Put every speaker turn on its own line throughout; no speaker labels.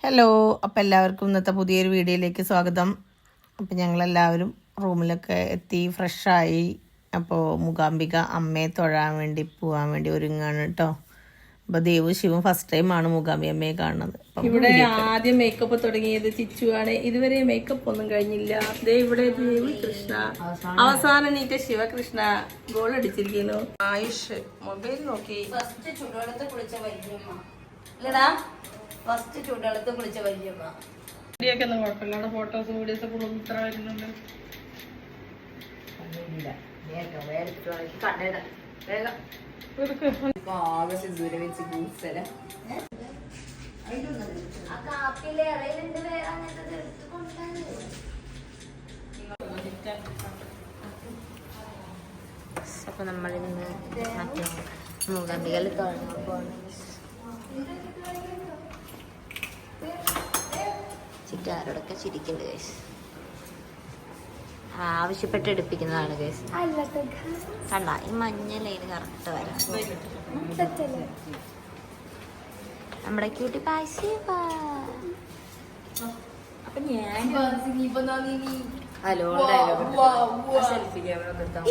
Hello, അപ്പോൾ എല്ലാവർക്കും ഇന്നത്തെ പുതിയൊരു വീഡിയോയിലേക്ക് സ്വാഗതം. അപ്പോൾ ഞങ്ങളെല്ലാവരും റൂമിലൊക്കെ എത്തി ഫ്രഷായി. അപ്പോൾ മൂകാംബിക അമ്മയെ തൊഴാൻ വേണ്ടി പോകാൻ വേണ്ടി ഒരുങ്ങാണ് കേട്ടോ. അപ്പോൾ ദേവു ശിവും ഫസ്റ്റ് ടൈമാണ് മൂകാംബിക അമ്മയെ കാണുന്നത്.
ഇവിടെ ആദ്യം മേക്കപ്പ് തുടങ്ങിയത് ചിച്ചുവാണ്. ഇതുവരെ മേക്കപ്പ് ഒന്നും കഴിഞ്ഞില്ല. ഇവിടെ ദേവി കൃഷ്ണ, അവസാനം നീറ്റ ശിവകൃഷ്ണ ഗോൾ അടിച്ചിരിക്കുന്നു. ആയുഷ് മൊബൈൽ നോക്കി.
ഫസ്റ്റ് ചൂടുവെള്ളത്തിൽ കുളിച്ച വല്യമ്മ ഇല്ലടാ, ഫസ്റ്റ് ചൂടുവെള്ളത്തിൽ കുളിച്ച വല്യമ്മ.
വീഡിയോക്കെ ഒന്നും കുഴപ്പമില്ല. ഫോട്ടോസും വീഡിയോസ് ഒക്കെ ഇത്ര വരുന്നുണ്ട്.
അപ്പൊ നമ്മളിന്ന് മറ്റേ മൂകാംബികയിൽ തുടങ്ങാൻ പോകണം. ചിറ്റാരോടൊക്കെ ചിരിക്കുന്നുണ്ട് ഗൈസ്. ആവശ്യപ്പെട്ട് എടുപ്പിക്കുന്നതാണ് ഗൈസ്. കണ്ട ഈ മഞ്ഞ ലൈന് കറക്റ്റ് വരാം. നമ്മുടെ ക്യൂട്ടി അപ്പൊ ഞാൻ ഹലോ സെൽഫി ക്യാമറ നിർത്താം.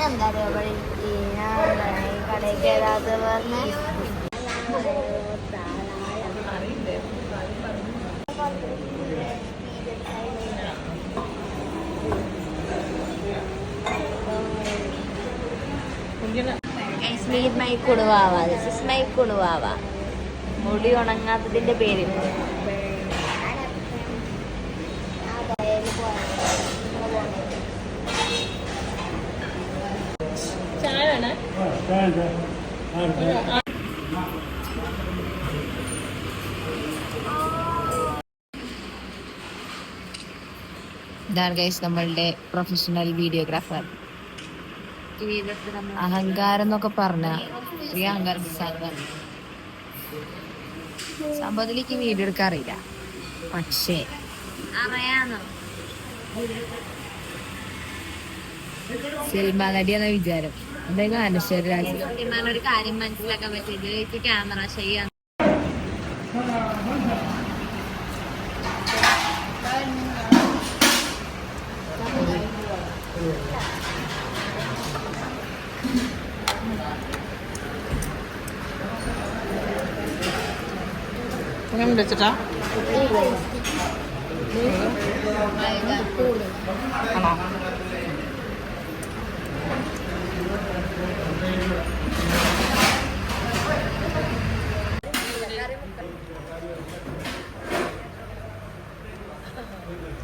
എന്താ കടയിൽ കയറാതെ പറഞ്ഞ കുണുവാവ മുടി ഉണങ്ങാത്തതിന്റെ പേരിൽ ഇതാണ് ഗൈസ് നമ്മളുടെ പ്രൊഫഷണൽ വീഡിയോഗ്രാഫർ. അഹങ്കാരം എന്നൊക്കെ പറഞ്ഞ ഈ അഹങ്കാരം സംഭവത്തിലേക്ക് വീഡിയോ എടുക്കാൻ അറിയില്ല, പക്ഷേ സിനിമ നടിയെന്ന വിചാരം. എന്തായാലും അനശ്വര ഒരു കാര്യം മനസ്സിലാക്കാൻ പറ്റിയത് ക്യാമറ ചെയ്യാൻ.
വെച്ചിട്ടാ ആണോ?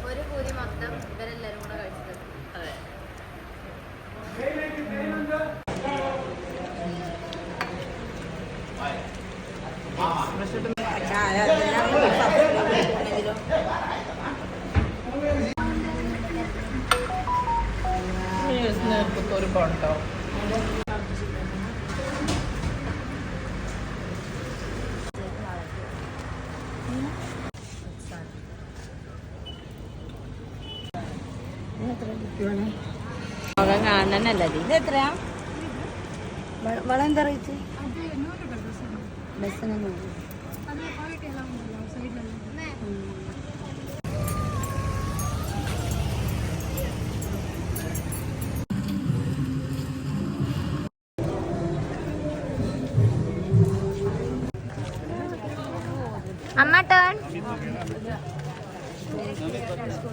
ഒരു പൂരി മൊത്തം ഇവരെല്ലാരും കൂടെ കഴിച്ചത്. അതെ.
ഒരു കൊണ്ടോ
മകൻ കാണാനല്ല. ഇത് എത്രയാ വളം? എന്താ റേറ്റ്? ബസ്സിനൊന്നും അമ്മ ടേൺ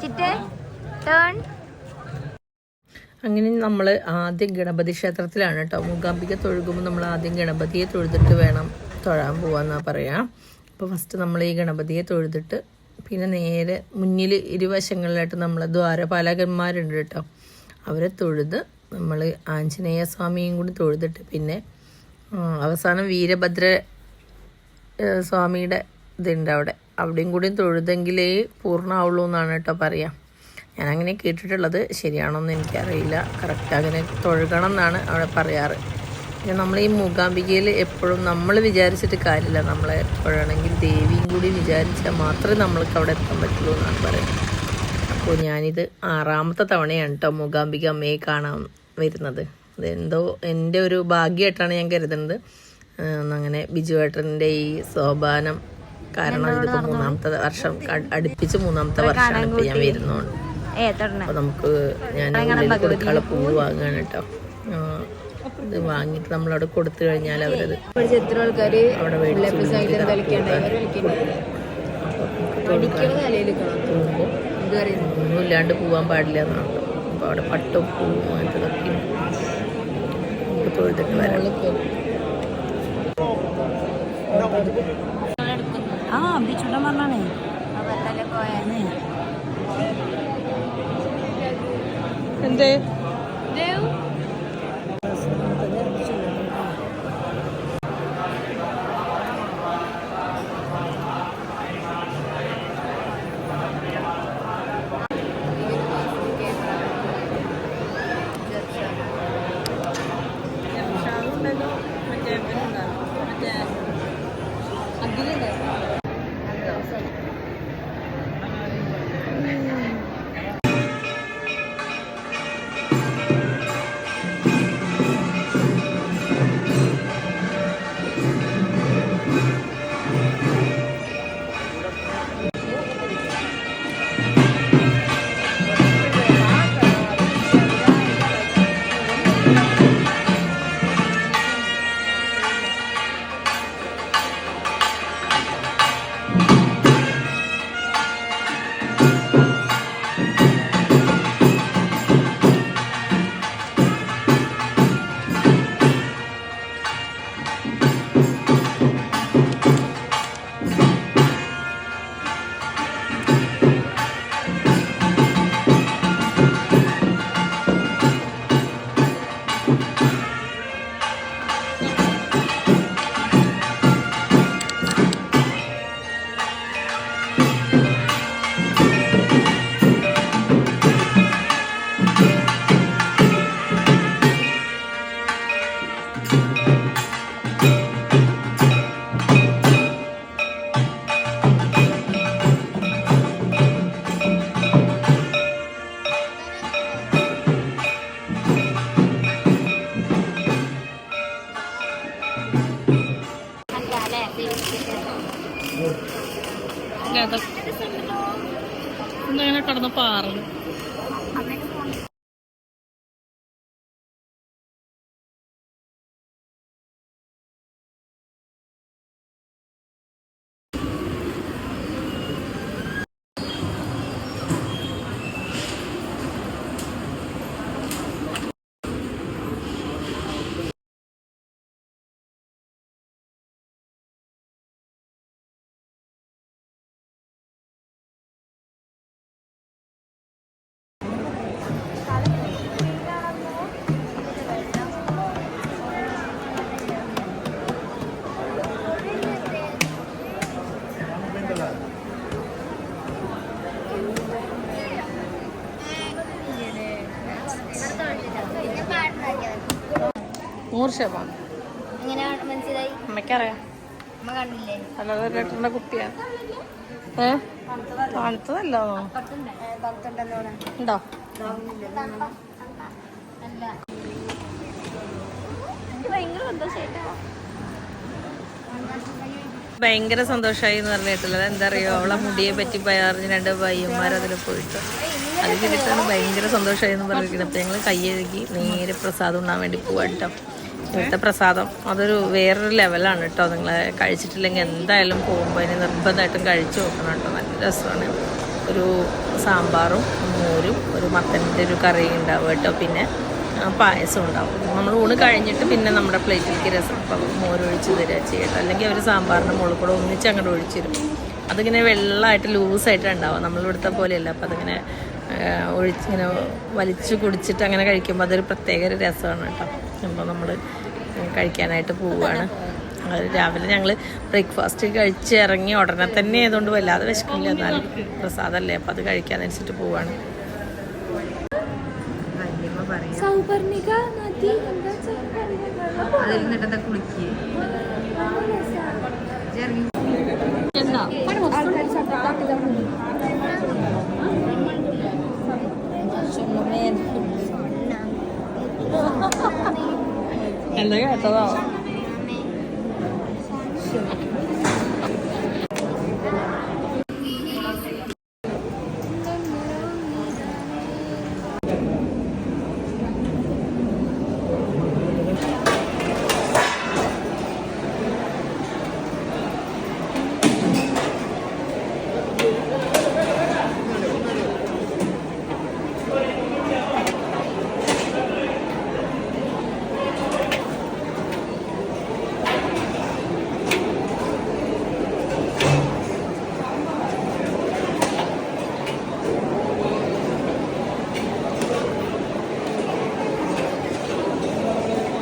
ചിറ്റ് ടേൺ.
അങ്ങനെ നമ്മൾ ആദ്യം ഗണപതി ക്ഷേത്രത്തിലാണ് കേട്ടോ. മൂകാംബിക തൊഴുകുമ്പോൾ നമ്മൾ ആദ്യം ഗണപതിയെ തൊഴുതിട്ട് വേണം തൊഴാൻ പോകാമെന്നാണ് പറയാം. അപ്പോൾ ഫസ്റ്റ് നമ്മൾ ഈ ഗണപതിയെ തൊഴുതിട്ട് പിന്നെ നേരെ മുന്നിൽ ഇരുവശങ്ങളിലായിട്ട് നമ്മൾ ദ്വാരപാലകന്മാരുണ്ട് കേട്ടോ. അവരെ തൊഴുത് നമ്മൾ ആഞ്ജനേയ സ്വാമിയും കൂടി തൊഴുതിട്ട് പിന്നെ അവസാനം വീരഭദ്ര സ്വാമിയുടെ ഇതുണ്ട് അവിടെയും കൂടി തൊഴുതെങ്കിലേ പൂർണ്ണമാവുള്ളൂ എന്നാണ് കേട്ടോ പറയാം. ഞാനങ്ങനെ കേട്ടിട്ടുള്ളത്, ശരിയാണോന്ന് എനിക്കറിയില്ല. കറക്റ്റ് അങ്ങനെ തൊഴുകണം എന്നാണ് അവിടെ പറയാറ്. നമ്മൾ ഈ മൂകാംബികയിൽ എപ്പോഴും നമ്മൾ വിചാരിച്ചിട്ട് കാര്യമില്ല, നമ്മളെ എപ്പോഴാണെങ്കിൽ ദേവിയും കൂടി വിചാരിച്ചാൽ മാത്രമേ നമ്മൾക്ക് അവിടെ എത്താൻ പറ്റുള്ളൂ എന്നാണ് പറയുന്നത്. അപ്പോൾ ഞാനിത് 6ാമത്തെ തവണയാണ് കേട്ടോ മൂകാംബിക അമ്മയെ കാണാൻ വരുന്നത്. അതെന്തോ എൻ്റെ ഒരു ഭാഗ്യമായിട്ടാണ് ഞാൻ കരുതുന്നത്. അങ്ങനെ ബിജുവേട്ടൻ്റെ ഈ സോപാനം കാരണം ഇതിപ്പോൾ 3ാമത്തെ വർഷം അടുപ്പിച്ച് 3ാമത്തെ വർഷമാണ് ഇപ്പോൾ ഞാൻ വരുന്നതുകൊണ്ട്. അപ്പോൾ നമുക്ക് ഞാൻ കൊടുക്കാനുള്ള പൂവ് വാങ്ങുകയാണ് കേട്ടോ. ഇത് വാങ്ങിയിട്ട് നമ്മളവിടെ കൊടുത്തു കഴിഞ്ഞാൽ അവരത് അവിടെ പോകുമ്പോൾ ഒന്നും ഇല്ലാണ്ട് പോകാൻ പാടില്ല എന്നാണ്. അപ്പോൾ അവിടെ പട്ടും പൂവും അങ്ങനത്തതൊക്കെ നമുക്ക് തൊഴുതിട്ട് വരാം.
എന്തേ ഇങ്ങനെ കടന്ന് പാറുന്നു. അമ്മയ്ക്കറിയാം. അല്ലാതെ ലിറ്ററിന്റെ കുപ്പിയാണ്. തണുത്തതല്ലോ ഉണ്ടോ? ഭയങ്കര സന്തോഷമായി എന്ന് പറഞ്ഞിട്ടുള്ളത് എന്താ അറിയോ, അവളെ മുടിയെ പറ്റി പറഞ്ഞ് 2 പയ്യന്മാരതിൽ പോയിട്ട് അത് കിട്ടാൻ ഭയങ്കര സന്തോഷമായി എന്ന് പറഞ്ഞിരിക്കുന്നത്. അപ്പം ഞങ്ങൾ കയ്യെഴുകി നേരെ പ്രസാദം ഉണ്ണാൻ വേണ്ടി പോവാൻ കേട്ടോ. ഇവിടുത്തെ പ്രസാദം അതൊരു വേറൊരു ലെവലാണ് കേട്ടോ. നിങ്ങളെ കഴിച്ചിട്ടില്ലെങ്കിൽ എന്തായാലും പോകുമ്പോൾ അതിന് നിർബന്ധമായിട്ടും കഴിച്ചു നോക്കണം കേട്ടോ. നല്ല രസമാണ്. ഒരു സാമ്പാറും മോരും ഒരു മത്തൻ്റെ ഒരു കറിയും ഉണ്ടാവും കേട്ടോ. പിന്നെ പായസം ഉണ്ടാവും. നമ്മൾ ഊണ് കഴിഞ്ഞിട്ട് പിന്നെ നമ്മുടെ പ്ലേറ്റിലേക്ക് രസം മോരൊഴിച്ച് തരിക ചെയ്യട്ടോ. അല്ലെങ്കിൽ അവർ സാമ്പാറിൻ്റെ മുകളിൽ കൂടെ ഒന്നിച്ച് അങ്ങോട്ട് ഒഴിച്ചിരും. അതിങ്ങനെ വെള്ളമായിട്ട് ലൂസായിട്ട് ഉണ്ടാവും. നമ്മളിവിടുത്തെ പോലെയല്ല. അപ്പം അതിങ്ങനെ ഒഴിച്ചിങ്ങനെ വലിച്ചു കുടിച്ചിട്ട് അങ്ങനെ കഴിക്കുമ്പോൾ അതൊരു പ്രത്യേക ഒരു രസമാണ് കേട്ടോ. അപ്പോൾ നമ്മൾ കഴിക്കാനായിട്ട് പോവുകയാണ്. രാവിലെ ഞങ്ങൾ ബ്രേക്ക്ഫാസ്റ്റ് കഴിച്ച് ഇറങ്ങി ഉടനെ തന്നെ ആയതുകൊണ്ട് വല്ലാതെ വിശക്കില്ല. എന്നാലും പ്രസാദമല്ലേ, അപ്പം അത് കഴിക്കാൻ വെച്ചിട്ട് പോവാണ്.
അതിരുന്നിട്ട് കുളിക്കുക
എന്താ എന്താ കേട്ടതോ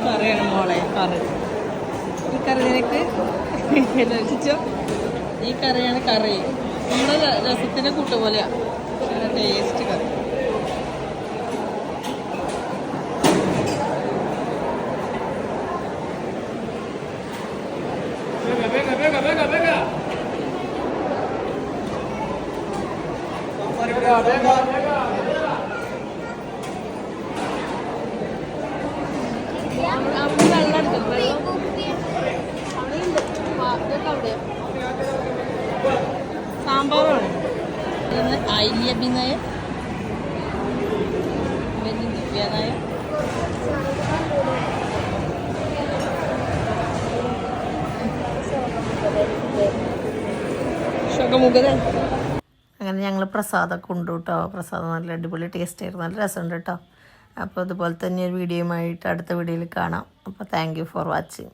കറിയാണ് മോളെ കറി ഈ കറി നിനക്ക് രസിച്ചോ ഈ കറിയാണ് കറി നമ്മുടെ രസത്തിന്റെ കൂട്ട് പോലെയാ ടേസ്റ്റ് കറി സാമ്പാറാണ് ഐല്യഭിനയം ദിവ്യനയം അങ്ങനെ ഞങ്ങൾ പ്രസാദമൊക്കെ ഉണ്ട് കേട്ടോ. പ്രസാദം നല്ല അടിപൊളി ടേസ്റ്റ് ആയിരുന്നു, നല്ല രസമുണ്ട് കേട്ടോ. അപ്പോൾ അതുപോലെ തന്നെ ഒരു വീഡിയോയുമായിട്ട് അടുത്ത വീഡിയോയിൽ കാണാം. അപ്പോൾ താങ്ക് യു ഫോർ വാച്ചിങ്.